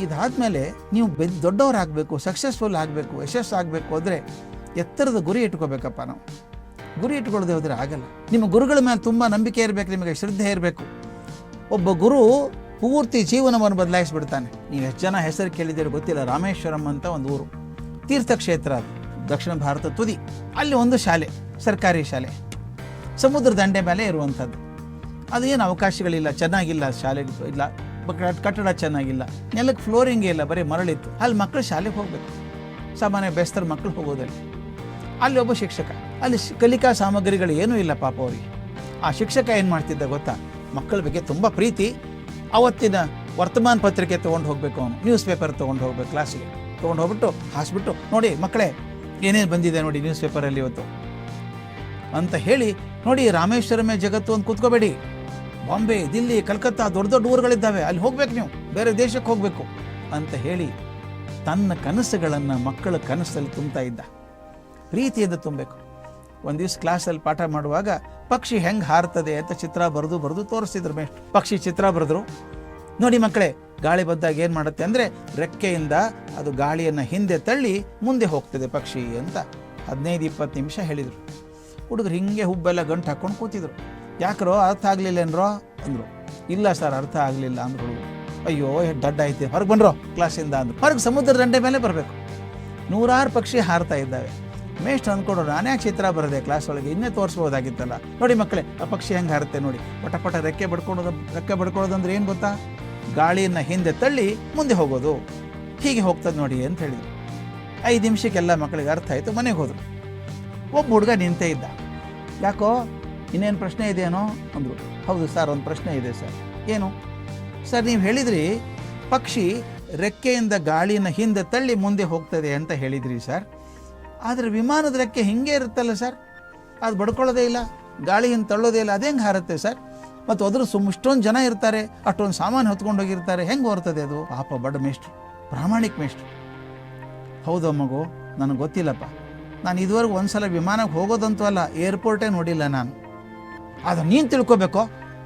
ಇದಾದಮೇಲೆ ನೀವು ದೊಡ್ಡವರಾಗಬೇಕು, ಸಕ್ಸಸ್ಫುಲ್ ಆಗಬೇಕು, ಯಶಸ್ಸಾಗಬೇಕು ಅಂದರೆ ಎತ್ತರದ ಗುರಿ ಇಟ್ಕೋಬೇಕಪ್ಪ. ನಾವು ಗುರಿ ಇಟ್ಕೊಳ್ಳೋದೇ ಹೋದರೆ ಆಗಲ್ಲ. ನಿಮ್ಮ ಗುರುಗಳ ಮೇಲೆ ತುಂಬ ನಂಬಿಕೆ ಇರಬೇಕು, ನಿಮಗೆ ಶ್ರದ್ಧೆ ಇರಬೇಕು. ಒಬ್ಬ ಗುರು ಪೂರ್ತಿ ಜೀವನವನ್ನು ಬದಲಾಯಿಸಿಬಿಡ್ತಾನೆ. ನೀವು ಎಷ್ಟು ಜನ ಹೆಸರು ಕೇಳಿದ್ದೀರೋ ಗೊತ್ತಿಲ್ಲ. ರಾಮೇಶ್ವರಂ ಅಂತ ಒಂದು ಊರು, ತೀರ್ಥಕ್ಷೇತ್ರ, ಅದು ದಕ್ಷಿಣ ಭಾರತ ತುದಿ. ಅಲ್ಲಿ ಒಂದು ಶಾಲೆ, ಸರ್ಕಾರಿ ಶಾಲೆ, ಸಮುದ್ರ ದಂಡೆ ಮೇಲೆ ಇರುವಂಥದ್ದು. ಅದೇನು ಅವಕಾಶಗಳಿಲ್ಲ, ಚೆನ್ನಾಗಿಲ್ಲ, ಶಾಲೆ ಇಲ್ಲ, ಕಟ್ಟಡ ಚೆನ್ನಾಗಿಲ್ಲ, ನೆಲಕ್ಕೆ ಫ್ಲೋರಿಂಗೇ ಇಲ್ಲ, ಬರೀ ಮರಳಿತ್ತು. ಅಲ್ಲಿ ಮಕ್ಕಳು ಶಾಲೆಗೆ ಹೋಗಬೇಕು, ಸಾಮಾನ್ಯ ಬೆಸ್ತರ ಮಕ್ಕಳು ಹೋಗೋದಿಲ್ಲ. ಅಲ್ಲಿ ಒಬ್ಬ ಶಿಕ್ಷಕ, ಅಲ್ಲಿ ಕಲಿಕಾ ಸಾಮಗ್ರಿಗಳು ಏನೂ ಇಲ್ಲ ಪಾಪ ಅವರಿಗೆ. ಆ ಶಿಕ್ಷಕ ಏನು ಮಾಡ್ತಿದ್ದ ಗೊತ್ತಾ, ಮಕ್ಕಳ ಬಗ್ಗೆ ತುಂಬ ಪ್ರೀತಿ. ಅವತ್ತಿನ ವರ್ತಮಾನ ಪತ್ರಿಕೆ ತೊಗೊಂಡು ಹೋಗಬೇಕು, ಅವನು ನ್ಯೂಸ್ ಪೇಪರ್ ತೊಗೊಂಡು ಹೋಗ್ಬೇಕು, ಕ್ಲಾಸಿಗೆ ತೊಗೊಂಡು ಹೋಗ್ಬಿಟ್ಟು ಹಾಸ್ಬಿಟ್ಟು, ನೋಡಿ ಮಕ್ಕಳೇ ಏನೇನು ಬಂದಿದೆ ನೋಡಿ ನ್ಯೂಸ್ ಪೇಪರಲ್ಲಿ ಇವತ್ತು ಅಂತ ಹೇಳಿ, ನೋಡಿ ರಾಮೇಶ್ವರಮೇ ಜಗತ್ತು ಅಂತ ಕೂತ್ಕೋಬೇಡಿ, ಬಾಂಬೆ, ದಿಲ್ಲಿ, ಕಲ್ಕತ್ತಾ ದೊಡ್ಡ ದೊಡ್ಡ ಊರುಗಳಿದ್ದಾವೆ, ಅಲ್ಲಿ ಹೋಗ್ಬೇಕು, ನೀವು ಬೇರೆ ದೇಶಕ್ಕೆ ಹೋಗಬೇಕು ಅಂತ ಹೇಳಿ ತನ್ನ ಕನಸುಗಳನ್ನು ಮಕ್ಕಳ ಕನಸಲ್ಲಿ ತುಂಬ್ತಾ ಇದ್ದ. ಪ್ರೀತಿಯಿಂದ ತುಂಬಬೇಕು. ಒಂದು ದಿವಸ ಕ್ಲಾಸಲ್ಲಿ ಪಾಠ ಮಾಡುವಾಗ ಪಕ್ಷಿ ಹೆಂಗೆ ಹಾರ್ತದೆ ಅಂತ ಚಿತ್ರ ಬರೆದು ತೋರಿಸ್ತಿದ್ರು ಮೇಷ್ಟ್ರು. ಪಕ್ಷಿ ಚಿತ್ರ ಬರೆದ್ರು. ನೋಡಿ ಮಕ್ಕಳೇ, ಗಾಳಿ ಬಂದಾಗ ಏನು ಮಾಡುತ್ತೆ ಅಂದರೆ ರೆಕ್ಕೆಯಿಂದ ಅದು ಗಾಳಿಯನ್ನು ಹಿಂದೆ ತಳ್ಳಿ ಮುಂದೆ ಹೋಗ್ತದೆ ಪಕ್ಷಿ ಅಂತ 15-20 ನಿಮಿಷ ಹೇಳಿದರು. ಹುಡುಗರು ಹಿಂಗೆ ಹುಬ್ಬೆಲ್ಲ ಗಂಟು ಹಾಕ್ಕೊಂಡು ಕೂತಿದ್ರು. ಯಾಕ್ರೋ ಅರ್ಥ ಆಗಲಿಲ್ಲೇನ್ರೋ ಅಂದರು. ಇಲ್ಲ ಸರ್ ಅರ್ಥ ಆಗಲಿಲ್ಲ ಅಂದ್ರು ಹುಡುಗರು. ಅಯ್ಯೋ ಎಷ್ಟು ದಡ್ಡ ಐತೆ, ಹೊರಗೆ ಬಂದ್ರೋ ಕ್ಲಾಸಿಂದ ಅಂದರು. ಹೊರಗೆ ಸಮುದ್ರ ದಂಡೆ ಮೇಲೆ ಬರಬೇಕು. 100 ಪಕ್ಷಿ ಹಾರ್ತಾ ಇದ್ದಾವೆ. ಮೇಷ್ಟ್ರು ಅಂದ್ಕೊಂಡು ನಾನೇ ಚಿತ್ರ ಬರದೆ ಕ್ಲಾಸ್ ಒಳಗೆ, ಇನ್ನೇ ತೋರಿಸ್ಬೋದಾಗಿತ್ತಲ್ಲ. ನೋಡಿ ಮಕ್ಕಳೇ, ಆ ಪಕ್ಷಿ ಹೆಂಗೆ ಹಾರುತ್ತೆ ನೋಡಿ, ಪಟ ರೆಕ್ಕೆ ಬಡ್ಕೊಳ್ಳೋದಂದ್ರೆ ಏನು ಗೊತ್ತಾ, ಗಾಳಿಯನ್ನು ಹಿಂದೆ ತಳ್ಳಿ ಮುಂದೆ ಹೋಗೋದು, ಹೀಗೆ ಹೋಗ್ತದೆ ನೋಡಿ ಅಂತ ಹೇಳಿದರು. 5 ನಿಮಿಷಕ್ಕೆಲ್ಲ ಮಕ್ಕಳಿಗೆ ಅರ್ಥ ಆಯಿತು, ಮನೆಗೆ ಹೋದರು. ಒಬ್ಬ ಹುಡುಗ ನಿಂತೇ ಇದ್ದ. ಯಾಕೋ ಇನ್ನೇನು ಪ್ರಶ್ನೆ ಇದೆಯೇನೋ ಅಂದರು. ಹೌದು ಸರ್, ಒಂದು ಪ್ರಶ್ನೆ ಇದೆ ಸರ್. ಏನು ಸರ್? ನೀವು ಹೇಳಿದ್ರಿ ಪಕ್ಷಿ ರೆಕ್ಕೆಯಿಂದ ಗಾಳಿಯನ್ನು ಹಿಂದೆ ತಳ್ಳಿ ಮುಂದೆ ಹೋಗ್ತದೆ ಅಂತ ಹೇಳಿದ್ರಿ ಸರ್, ಆದರೆ ವಿಮಾನದ ರೆಕ್ಕೆ ಹಿಂಗೆ ಇರುತ್ತಲ್ಲ ಸರ್, ಅದು ಬಡ್ಕೊಳ್ಳೋದೇ ಇಲ್ಲ, ಗಾಳಿ ಹಿಂದೆ ತಳ್ಳೋದೇ ಇಲ್ಲ, ಅದು ಹೆಂಗೆ ಹಾರುತ್ತೆ ಸರ್? ಮತ್ತು ಅದ್ರ ಇಷ್ಟೊಂದು ಜನ ಇರ್ತಾರೆ, ಅಷ್ಟೊಂದು ಸಾಮಾನು ಹೊತ್ಕೊಂಡು ಹೋಗಿರ್ತಾರೆ, ಹೆಂಗೆ ಹೊರ್ತದೆ ಅದು? ಪಾಪ ಬಡ ಮೇಷ್ಟ್ರು, ಪ್ರಾಮಾಣಿಕ ಮೇಷ್ಟ್ರು. ಹೌದು ಮಗು, ನನಗೆ ಗೊತ್ತಿಲ್ಲಪ್ಪ, ನಾನು ಇದುವರೆಗೂ ಒಂದ್ಸಲ ವಿಮಾನಕ್ಕೆ ಹೋಗೋದಂತೂ ಅಲ್ಲ, ಏರ್ಪೋರ್ಟೇ ನೋಡಿಲ್ಲ ನಾನು. ಆದರೆ ನೀನು ತಿಳ್ಕೊಬೇಕು,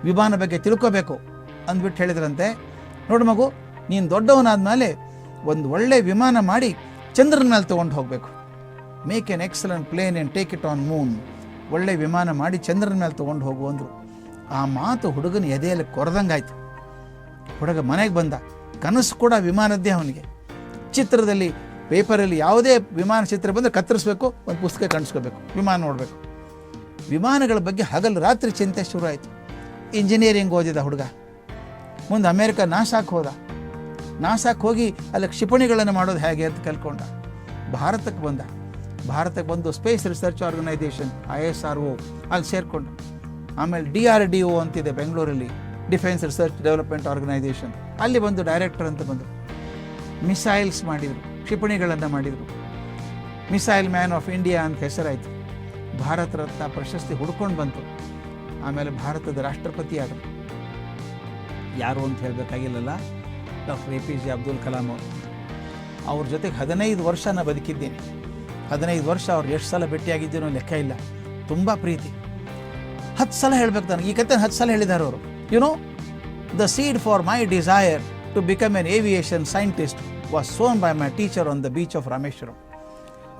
ವಿಮಾನ ಬಗ್ಗೆ ತಿಳ್ಕೊಬೇಕು ಅಂದ್ಬಿಟ್ಟು ಹೇಳಿದ್ರಂತೆ. ನೋಡು ಮಗು, ನೀನು ದೊಡ್ಡವನಾದ್ಮೇಲೆ ಒಂದು ಒಳ್ಳೆ ವಿಮಾನ ಮಾಡಿ ಚಂದ್ರನ ಮೇಲೆ ತೊಗೊಂಡು ಹೋಗಬೇಕು. Make an excellent plane and take it on moon. ಒಳ್ಳೆ ವಿಮಾನ ಮಾಡಿ ಚಂದ್ರನ ಮೇಲೆ ತೊಗೊಂಡು ಹೋಗು ಅಂದರು. ಆ ಮಾತು ಹುಡುಗನ ಎದೆಯಲ್ಲಿ ಕೊರೆದಂಗಾಯ್ತು. ಹುಡುಗ ಮನೆಗೆ ಬಂದ. ಕನಸು ಕೂಡ ವಿಮಾನದ್ದೇ ಅವನಿಗೆ. ಚಿತ್ರದಲ್ಲಿ, ಪೇಪರಲ್ಲಿ ಯಾವುದೇ ವಿಮಾನ ಚಿತ್ರ ಬಂದರೆ ಕತ್ತರಿಸ್ಬೇಕು, ಒಂದು ಪುಸ್ತಕ ಕಾಣಿಸ್ಕೋಬೇಕು, ವಿಮಾನ ನೋಡಬೇಕು. ವಿಮಾನಗಳ ಬಗ್ಗೆ ಹಗಲು ರಾತ್ರಿ ಚಿಂತೆ ಶುರು ಆಯಿತು. ಇಂಜಿನಿಯರಿಂಗ್ ಓದಿದ ಹುಡುಗ. ಮುಂದೆ ಅಮೇರಿಕ ನಾಸಾಕ್ಕೆ ಹೋದ. ನಾಸಾಕ್ಕೆ ಹೋಗಿ ಅಲ್ಲಿ ಕ್ಷಿಪಣಿಗಳನ್ನು ಮಾಡೋದು ಹೇಗೆ ಅಂತ ಕಲ್ತ್ಕೊಂಡ. ಭಾರತಕ್ಕೆ ಬಂದು ಸ್ಪೇಸ್ ರಿಸರ್ಚ್ ಆರ್ಗನೈಸೇಷನ್ ISRO ಅಲ್ಲಿ ಸೇರಿಕೊಂಡ. ಆಮೇಲೆ DRDO ಅಂತಿದೆ ಬೆಂಗಳೂರಲ್ಲಿ, ಡಿಫೆನ್ಸ್ ರಿಸರ್ಚ್ ಡೆವಲಪ್ಮೆಂಟ್ ಆರ್ಗನೈಸೇಷನ್, ಅಲ್ಲಿ ಬಂದು ಡೈರೆಕ್ಟರ್ ಅಂತ ಬಂದರು. ಮಿಸೈಲ್ಸ್ ಮಾಡಿದರು, ಕ್ಷಿಪಣಿಗಳನ್ನು ಮಾಡಿದರು. ಮಿಸೈಲ್ ಮ್ಯಾನ್ ಆಫ್ ಇಂಡಿಯಾ ಅಂತ ಹೆಸರಾಯಿತು. ಭಾರತ ರತ್ನ ಪ್ರಶಸ್ತಿ ಹುಡ್ಕೊಂಡು ಬಂತು. ಆಮೇಲೆ ಭಾರತದ ರಾಷ್ಟ್ರಪತಿ ಆದರು. ಯಾರು ಅಂತ ಹೇಳಬೇಕಾಗಿಲ್ಲಲ್ಲ, ಡಾಕ್ಟರ್ APJ ಅಬ್ದುಲ್ ಕಲಾಂ ಅವರು. ಅವ್ರ ಜೊತೆಗೆ 15 ವರ್ಷ ನಾನು ಬದುಕಿದ್ದೇನೆ. 15 ವರ್ಷ ಅವ್ರು ಎಷ್ಟು ಸಲ ಭೇಟಿಯಾಗಿದ್ದೇನೋ ಲೆಕ್ಕ ಇಲ್ಲ. ತುಂಬ ಪ್ರೀತಿ. 10 ಸಲ ಹೇಳ್ಬೇಕು ನನಗೆ ಈ ಕತೆ. 10 ಸಲ ಹೇಳಿದ್ದಾರೆ ಅವರು. The seed for my desire to become an aviation scientist was sown by my teacher on the beach of Rameswaram.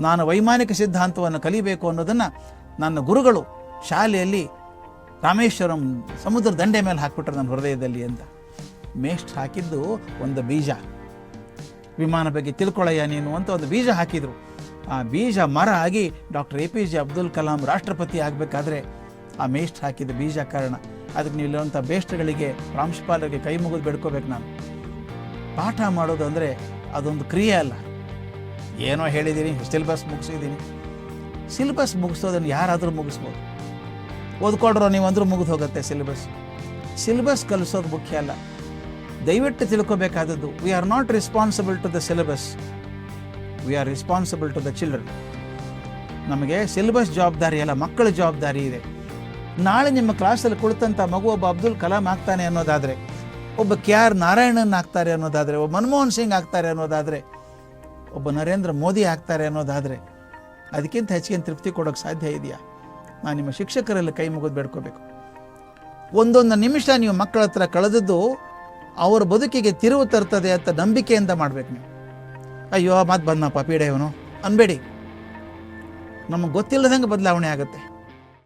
ನಾನು ವೈಮಾನಿಕ ಸಿದ್ಧಾಂತವನ್ನು ಕಲಿಬೇಕು ಅನ್ನೋದನ್ನು ನನ್ನ ಗುರುಗಳು ಶಾಲೆಯಲ್ಲಿ ರಾಮೇಶ್ವರಂ ಸಮುದ್ರ ದಂಡೆ ಮೇಲೆ ಹಾಕಿಬಿಟ್ರೆ ನನ್ನ ಹೃದಯದಲ್ಲಿ ಅಂತ. ಮೇಷ್ಟ್ರು ಹಾಕಿದ್ದು ಒಂದು ಬೀಜ. ವಿಮಾನ ಬಗ್ಗೆ ತಿಳ್ಕೊಳ್ಳಯ್ಯ ನೀನು ಅಂತ ಒಂದು ಬೀಜ ಹಾಕಿದರು. ಆ ಬೀಜ ಮರ ಆಗಿ ಡಾಕ್ಟರ್ APJ ಅಬ್ದುಲ್ ಕಲಾಂ ರಾಷ್ಟ್ರಪತಿ ಆಗಬೇಕಾದ್ರೆ ಆ ಮೇಷ್ಟ್ರು ಹಾಕಿದ ಬೀಜ ಕಾರಣ. ಅದಕ್ಕೆ ನೀವು ಇಲ್ಲಿರುವಂಥ ಬೇಷ್ಟ್ರುಗಳಿಗೆ, ಪ್ರಾಂಶುಪಾಲರಿಗೆ ಕೈ ಮುಗಿದು ಬೆಡ್ಕೋಬೇಕು. ನಾನು ಪಾಠ ಮಾಡೋದು ಅಂದರೆ ಅದೊಂದು ಕ್ರಿಯೆ ಅಲ್ಲ. ಏನೋ ಹೇಳಿದ್ದೀನಿ, ಸಿಲೆಬಸ್ ಮುಗಿಸಿದ್ದೀನಿ. ಸಿಲೆಬಸ್ ಮುಗಿಸೋದನ್ನು ಯಾರಾದರೂ ಮುಗಿಸ್ಬೋದು. ಓದ್ಕೊಡ್ರೋ ನೀವಂದ್ರೂ ಮುಗಿದು ಹೋಗುತ್ತೆ ಸಿಲೆಬಸ್ ಕಲಿಸೋದು ಮುಖ್ಯ ಅಲ್ಲ. ದಯವಿಟ್ಟು ತಿಳ್ಕೋಬೇಕಾದದ್ದು, we are not responsible to the syllabus, we are responsible to the children. ನಮಗೆ ಸಿಲೆಬಸ್ ಜವಾಬ್ದಾರಿ ಅಲ್ಲ, ಮಕ್ಕಳ ಜವಾಬ್ದಾರಿ ಇದೆ. ನಾಳೆ ನಿಮ್ಮ ಕ್ಲಾಸಲ್ಲಿ ಕುಳಿತಂಥ ಮಗು ಒಬ್ಬ ಅಬ್ದುಲ್ ಕಲಾಂ ಆಗ್ತಾನೆ ಅನ್ನೋದಾದರೆ, ಒಬ್ಬ KR ನಾರಾಯಣನ್ ಆಗ್ತಾರೆ ಅನ್ನೋದಾದರೆ, ಒಬ್ಬ ಮನಮೋಹನ್ ಸಿಂಗ್ ಆಗ್ತಾರೆ ಅನ್ನೋದಾದರೆ, ಒಬ್ಬ ನರೇಂದ್ರ ಮೋದಿ ಆಗ್ತಾರೆ ಅನ್ನೋದಾದರೆ, ಅದಕ್ಕಿಂತ ಹೆಚ್ಚಿಗೆ ತೃಪ್ತಿ ಕೊಡೋಕ್ಕೆ ಸಾಧ್ಯ ಇದೆಯಾ? ನಾನು ನಿಮ್ಮ ಶಿಕ್ಷಕರಲ್ಲಿ ಕೈ ಮುಗಿದು ಬೇಡ್ಕೋಬೇಕು. ಒಂದೊಂದು ನಿಮಿಷ ನೀವು ಮಕ್ಕಳ ಹತ್ರ ಕಳೆದದ್ದು ಅವರ ಬದುಕಿಗೆ ತಿರುವು ತರ್ತದೆ ಅಂತ ನಂಬಿಕೆಯಿಂದ ಮಾಡಬೇಕು ನೀವು. ಅಯ್ಯೋ ಮತ್ತೆ ಬಂದನಪ್ಪ ಪೀಡೆ ಇವನು ಅನ್ಬೇಡಿ. ನಮಗೆ ಗೊತ್ತಿಲ್ಲದಂಗೆ ಬದಲಾವಣೆ ಆಗುತ್ತೆ.